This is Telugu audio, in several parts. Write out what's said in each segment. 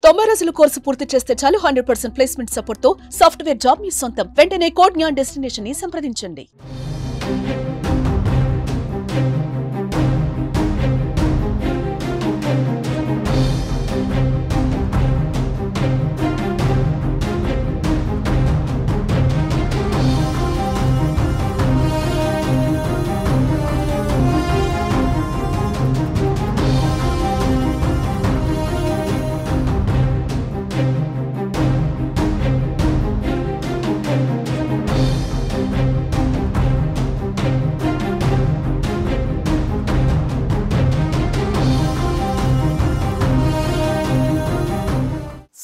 90 రోజుల కోర్సు పూర్తి చేస్తే చాలు 100% ప్లేస్మెంట్ సపోర్ట్ తో సాఫ్ట్వేర్ జాబ్ మీ సొంతం. వెంటనే కోడ్ జ్ఞాన్ డెస్టినేషన్ ని సంప్రదించండి.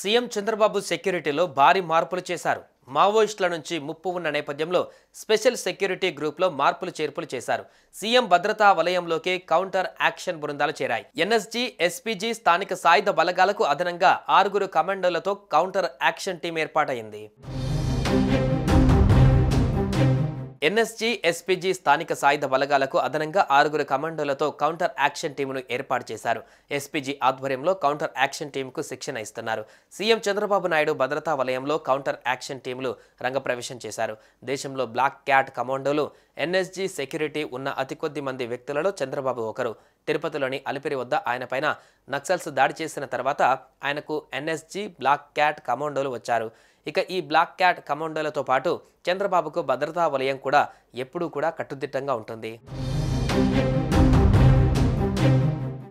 సీఎం చంద్రబాబు సెక్యూరిటీలో భారీ మార్పులు చేశారు. మావోయిస్టుల నుంచి ముప్పు ఉన్న నేపథ్యంలో స్పెషల్ సెక్యూరిటీ గ్రూప్లో మార్పులు చేర్పులు చేశారు. సీఎం భద్రతా వలయంలోకి కౌంటర్ యాక్షన్ బృందాలు చేరాయి. ఎన్ఎస్జీ, ఎస్పీజీ స్థానిక సాయుధ బలగాలకు అదనంగా 6 కమాండోలతో కౌంటర్ యాక్షన్ టీం ఏర్పాటైంది. ఎన్ఎస్జీ, ఎస్పీజీ స్థానిక సాయుధ బలగాలకు అదనంగా 6 కమాండోలతో కౌంటర్ యాక్షన్ టీమును ఏర్పాటు చేశారు. ఎస్పీజీ ఆధ్వర్యంలో కౌంటర్ యాక్షన్ టీంకు శిక్షణ ఇస్తున్నారు. సీఎం చంద్రబాబు నాయుడు భద్రతా వలయంలో కౌంటర్ యాక్షన్ టీములు రంగప్రవేశం చేశారు. దేశంలో బ్లాక్ క్యాట్ కమాండోలు, ఎన్ఎస్జీ సెక్యూరిటీ ఉన్న అతి కొద్ది మంది వ్యక్తులలో చంద్రబాబు ఒకరు. తిరుపతిలోని అలిపిరి వద్ద ఆయనపైన నక్సల్స్ దాడి చేసిన తర్వాత ఆయనకు ఎన్ఎస్జీ, బ్లాక్ క్యాట్ కమాండోలు వచ్చారు. ఇక ఈ బ్లాక్ క్యాట్ కమాండోలతో పాటు చంద్రబాబుకు భద్రతా వలయం కూడా ఎప్పుడూ కూడా కట్టుదిట్టంగా ఉంటుంది.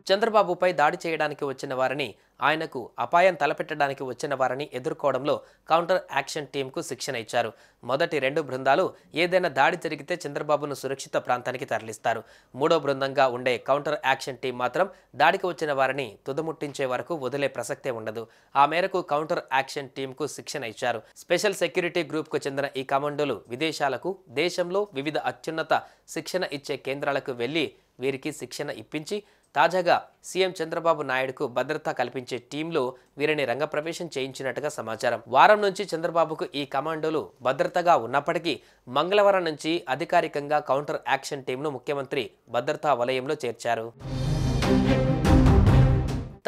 చంద్రబాబుపై దాడి చేయడానికి వచ్చిన వారిని, ఆయనకు అపాయం తలపెట్టడానికి వచ్చిన వారిని ఎదుర్కోవడంలో కౌంటర్ యాక్షన్ టీంకు శిక్షణ ఇచ్చారు. మొదటి 2 బృందాలు ఏదైనా దాడి జరిగితే చంద్రబాబును సురక్షిత ప్రాంతానికి తరలిస్తారు. 3వ బృందంగా ఉండే కౌంటర్ యాక్షన్ టీం మాత్రం దాడికి వచ్చిన వారిని తుదముట్టించే వరకు వదిలే ప్రసక్తే ఉండదు. ఆ మేరకు కౌంటర్ యాక్షన్ టీంకు శిక్షణ ఇచ్చారు. స్పెషల్ సెక్యూరిటీ గ్రూప్కు చెందిన ఈ కమాండోలు విదేశాలకు, దేశంలో వివిధ అత్యున్నత శిక్షణ ఇచ్చే కేంద్రాలకు వెళ్లి వీరికి శిక్షణ ఇప్పించి తాజాగా సీఎం చంద్రబాబు నాయుడుకు భద్రత కల్పించే టీంలో వీరిని రంగప్రవేశం చేయించినట్టుగా సమాచారం. వారం నుంచి చంద్రబాబుకు ఈ కమాండోలు భద్రతగా ఉన్నప్పటికీ మంగళవారం నుంచి అధికారికంగా కౌంటర్ యాక్షన్ టీంను ముఖ్యమంత్రి భద్రతా వలయంలో చేర్చారు.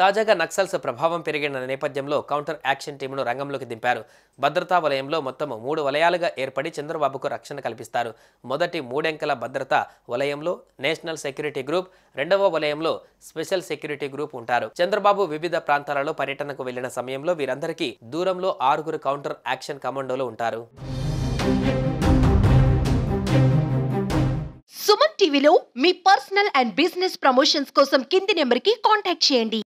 తాజాగా నక్సల్స్ ప్రభావం పెరిగిన నేపథ్యంలో కౌంటర్ యాక్షన్ టీంను రంగంలోకి దింపారు. భద్రతా వలయంలో మొత్తం 3 వలయాలుగా ఏర్పడి చంద్రబాబుకు రక్షణ కల్పిస్తారు. మొదటి 3 అంకెల భద్రతా వలయంలో నేషనల్ సెక్యూరిటీ గ్రూప్, 2వ వలయంలో స్పెషల్ సెక్యూరిటీ గ్రూప్ ఉంటారు. చంద్రబాబు వివిధ ప్రాంతాలలో పర్యటనకు వెళ్లిన సమయంలో వీరందరికీ దూరంలో 6 కౌంటర్ యాక్షన్ కమాండోలు ఉంటారు. సుమన్ టీవీలో మీ పర్సనల్ అండ్ బిజినెస్ ప్రమోషన్స్ కోసం కింది నెంబర్కి కాంటాక్ట్ చేయండి.